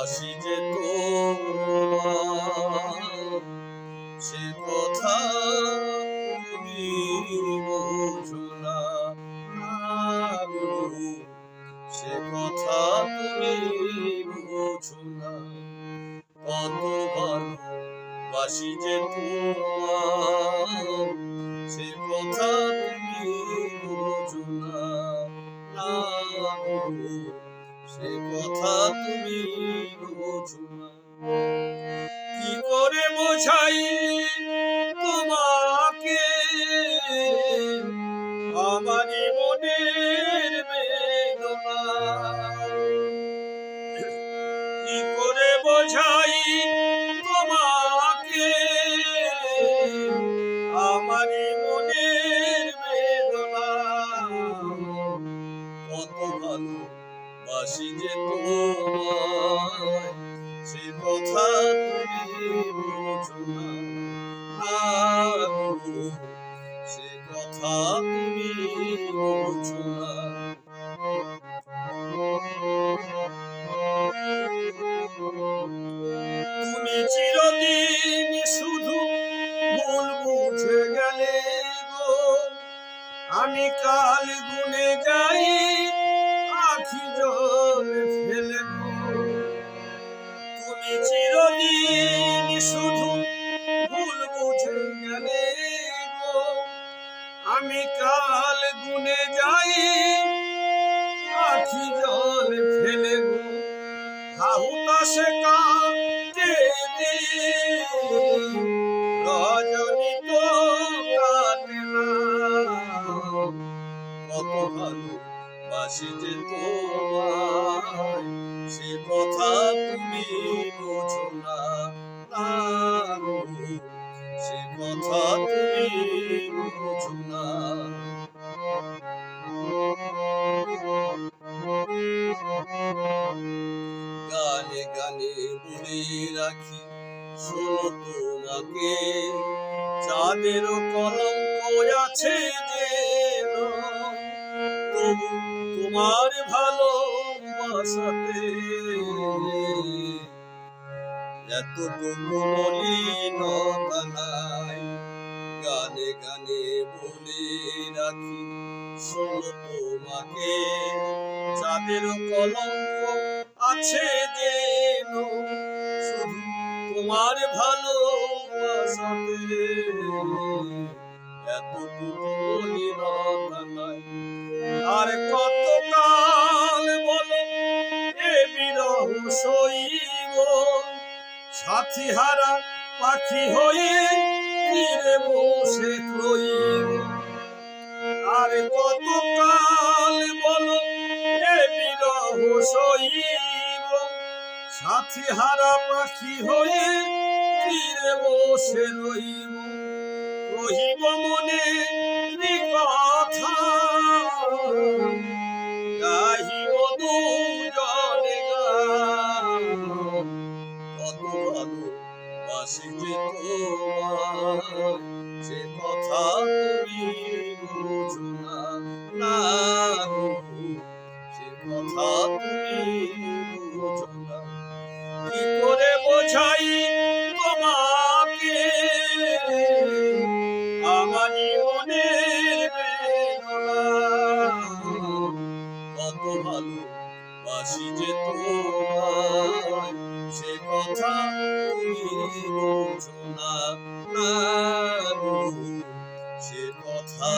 বাসি যে তোমার, সে কথা তুমি বোঝো না, সে কথা তুমি বোঝো না। কতবার বাসি যে তোমার, সে কথা তুমি বোঝো না, সে কথা তুমি বোঝো না। কি করে বোঝাই তোমাকে আমারই মনের বেদনা, কি করে বোঝাই তোমাকে আমারই মনের বেদনা। কত ভালো বাসি যে তোমায়, সে কথা তুমি বোঝো না, সে কথা তুমি বোঝো না। তুমি চিরদিন শুধু ভুল বুঝে গেলে গো, আমি কাল গুনে যাই আখি জল ফেলে গো। তুমি চিরদিন শুধু ভুল বুঝে গেলে গো, আমি কাল গুনে যাই আখি জল ফেলে গো। হাহুতাশে কাটে রজনী তো কাটে না। কত ভালো বাসি যে তোমায়, সে কথা তুমি বোঝো না, সে কথা তুমি বোঝো না। গানে গানে বলে রাখি শোনো তোমাকে, চাঁদের কলঙ্ক আছে যেন, তবু তোমার ভালোবাসাতে এতটুকু মলিনতা নাই। গানে গানে বলে রাখি শোনো তোমাকে, চাঁদের কলঙ্ক আছে যেন, শুধু তোমার ভালোবাসাতে এতটুকু মলিনতা নাই। আর কত কাল বলো এ বিরহ সইব, সাথী হারা পাখি হয়ে তীরে বসে রইব। আর কত কাল বলো এ বিরহ সইব, সাথী হারা পাখি হয়ে তীরে বসে রইব। রহিব মনে কথা গাহিব দুজনে গান। কত ভালো বাসি যে তোমায়, সে কথা তুমি বোঝো না, সে কথা তুমি বোঝো না। কি করে বোঝাই তোমাকে আমারই মনের বেদনা। কত ভালো বাসি যে তোমায়, সে কথা তুমি বোঝো না, সে কথা